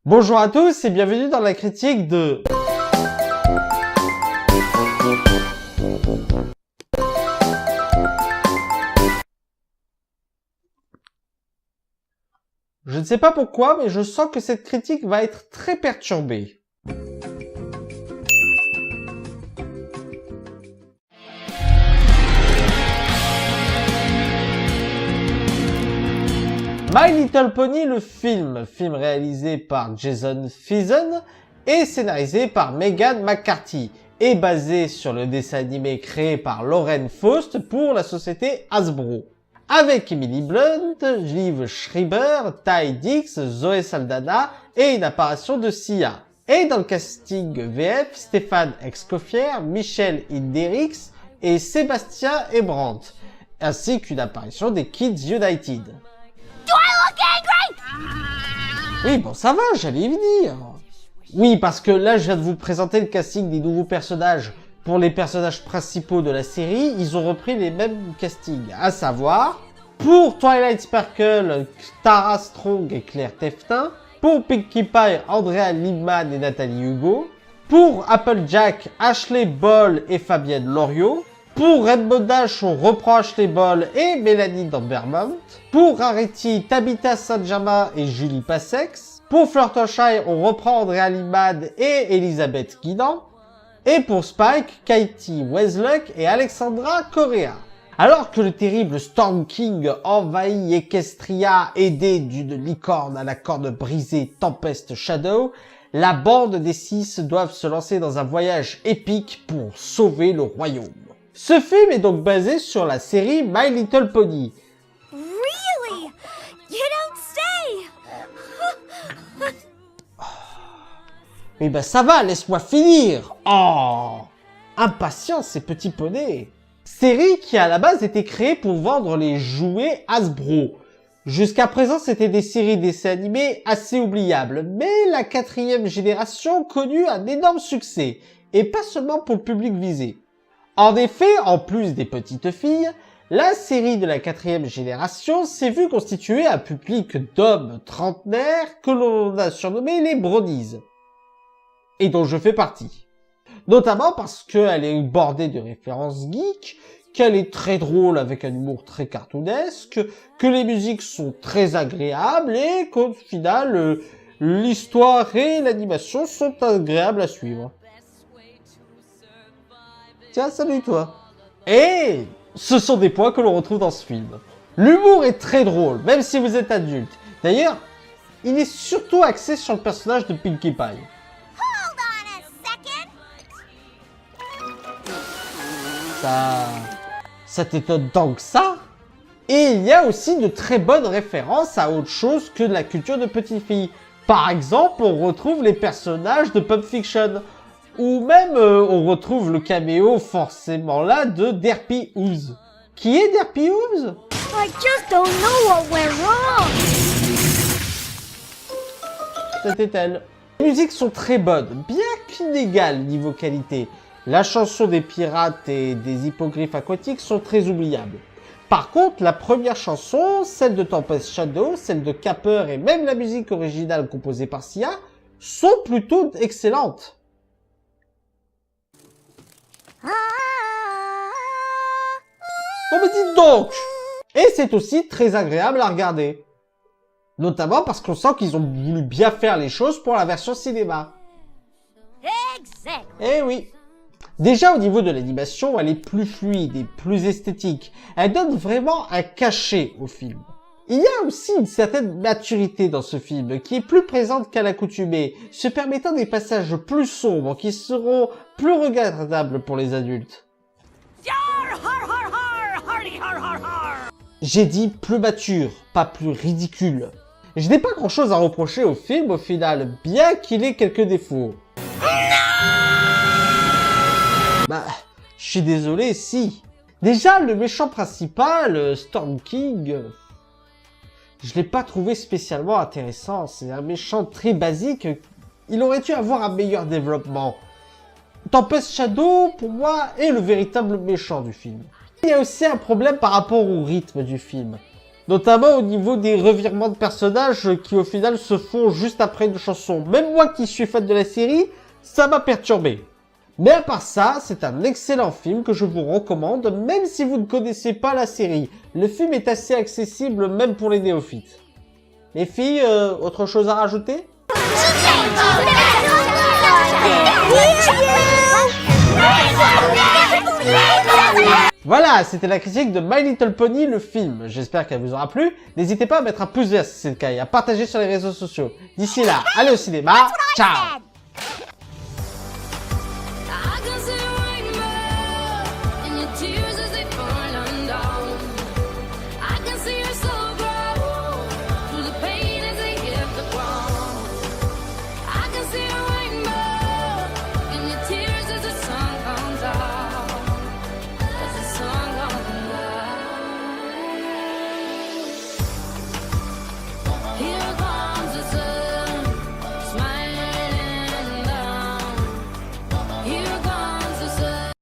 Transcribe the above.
Bonjour à tous et bienvenue dans la critique de... Je ne sais pas pourquoi, mais je sens que cette critique va être très perturbée. My Little Pony, le film réalisé par Jason Fison et scénarisé par Megan McCarthy, est basé sur le dessin animé créé par Lauren Faust pour la société Hasbro. Avec Emily Blunt, Liv Schreiber, Ty Dix, Zoé Saldana et une apparition de Sia. Et dans le casting VF, Stéphane Escoffier, Michel Hinderix et Sébastien Ebrandt, ainsi qu'une apparition des Kids United. Do I look angry? Oui, bon, ça va, j'allais y venir. Oui, parce que là, je viens de vous présenter le casting des nouveaux personnages. Pour les personnages principaux de la série, ils ont repris les mêmes castings, à savoir, pour Twilight Sparkle, Tara Strong et Claire Teftin, pour Pinkie Pie, Andrea Liebman et Nathalie Hugo, pour Applejack, Ashley Ball et Fabienne Loriot, pour Rainbow Dash, on reprend Ashley Ball et Mélanie Dambermont, pour Rarity, Tabitha Saint-Germain et Julie Passex, pour Fluttershy, on reprend Andrea Liebman et Elisabeth Guinan, et pour Spike, Katie Wesluck et Alexandra Correa. Alors que le terrible Storm King envahit Equestria, aidé d'une licorne à la corne brisée Tempest Shadow, la bande des 6 doivent se lancer dans un voyage épique pour sauver le royaume. Ce film est donc basé sur la série My Little Pony. Really? You don't say! Mais bah ça va, laisse-moi finir. Oh, impatient ces petits poneys. Série qui à la base était créée pour vendre les jouets Hasbro. Jusqu'à présent, c'était des séries dessins animés assez oubliables, mais la 4e génération connut un énorme succès, et pas seulement pour le public visé. En effet, en plus des petites filles, la série de la 4e génération s'est vue constituer un public d'hommes trentenaires que l'on a surnommé les Bronies, et dont je fais partie. Notamment parce qu'elle est bordée de références geeks, qu'elle est très drôle avec un humour très cartoonesque, que les musiques sont très agréables et qu'au final, l'histoire et l'animation sont agréables à suivre. Tiens, salut toi. Et ce sont des points que l'on retrouve dans ce film. L'humour est très drôle, même si vous êtes adulte. D'ailleurs, il est surtout axé sur le personnage de Pinkie Pie. Hold on a second! Ça t'étonne tant que ça? Et il y a aussi de très bonnes références à autre chose que de la culture de petites filles. Par exemple, on retrouve les personnages de Pulp Fiction. Ou même, on retrouve le caméo forcément là de Derpy Ooze. Qui est Derpy Ooze? I just don't know what went wrong! C'était elle. Les musiques sont très bonnes, bien qu'inégales niveau qualité. La chanson des pirates et des hippogriffes aquatiques sont très oubliables. Par contre, la première chanson, celle de Tempest Shadow, celle de Capper et même la musique originale composée par Sia, sont plutôt excellentes. Oh mais dites donc! Et c'est aussi très agréable à regarder. Notamment parce qu'on sent qu'ils ont voulu bien faire les choses pour la version cinéma. Exact! Eh oui! Déjà au niveau de l'animation, elle est plus fluide et plus esthétique. Elle donne vraiment un cachet au film. Il y a aussi une certaine maturité dans ce film, qui est plus présente qu'à l'accoutumée, se permettant des passages plus sombres qui seront plus regardables pour les adultes. J'ai dit plus mature, pas plus ridicule. Je n'ai pas grand chose à reprocher au film au final, bien qu'il ait quelques défauts. Bah, je suis désolé, si. Déjà, le méchant principal, Storm King, je l'ai pas trouvé spécialement intéressant. C'est un méchant très basique. Il aurait dû avoir un meilleur développement. Tempest Shadow, pour moi, est le véritable méchant du film. Il y a aussi un problème par rapport au rythme du film. Notamment au niveau des revirements de personnages qui au final se font juste après une chanson. Même moi qui suis fan de la série, ça m'a perturbé. Mais à part ça, c'est un excellent film que je vous recommande, même si vous ne connaissez pas la série. Le film est assez accessible même pour les néophytes. Les filles, autre chose à rajouter ? Voilà, c'était la critique de My Little Pony, le film. J'espère qu'elle vous aura plu. N'hésitez pas à mettre un pouce vert si c'est le cas et à partager sur les réseaux sociaux. D'ici là, allez au cinéma. Ciao!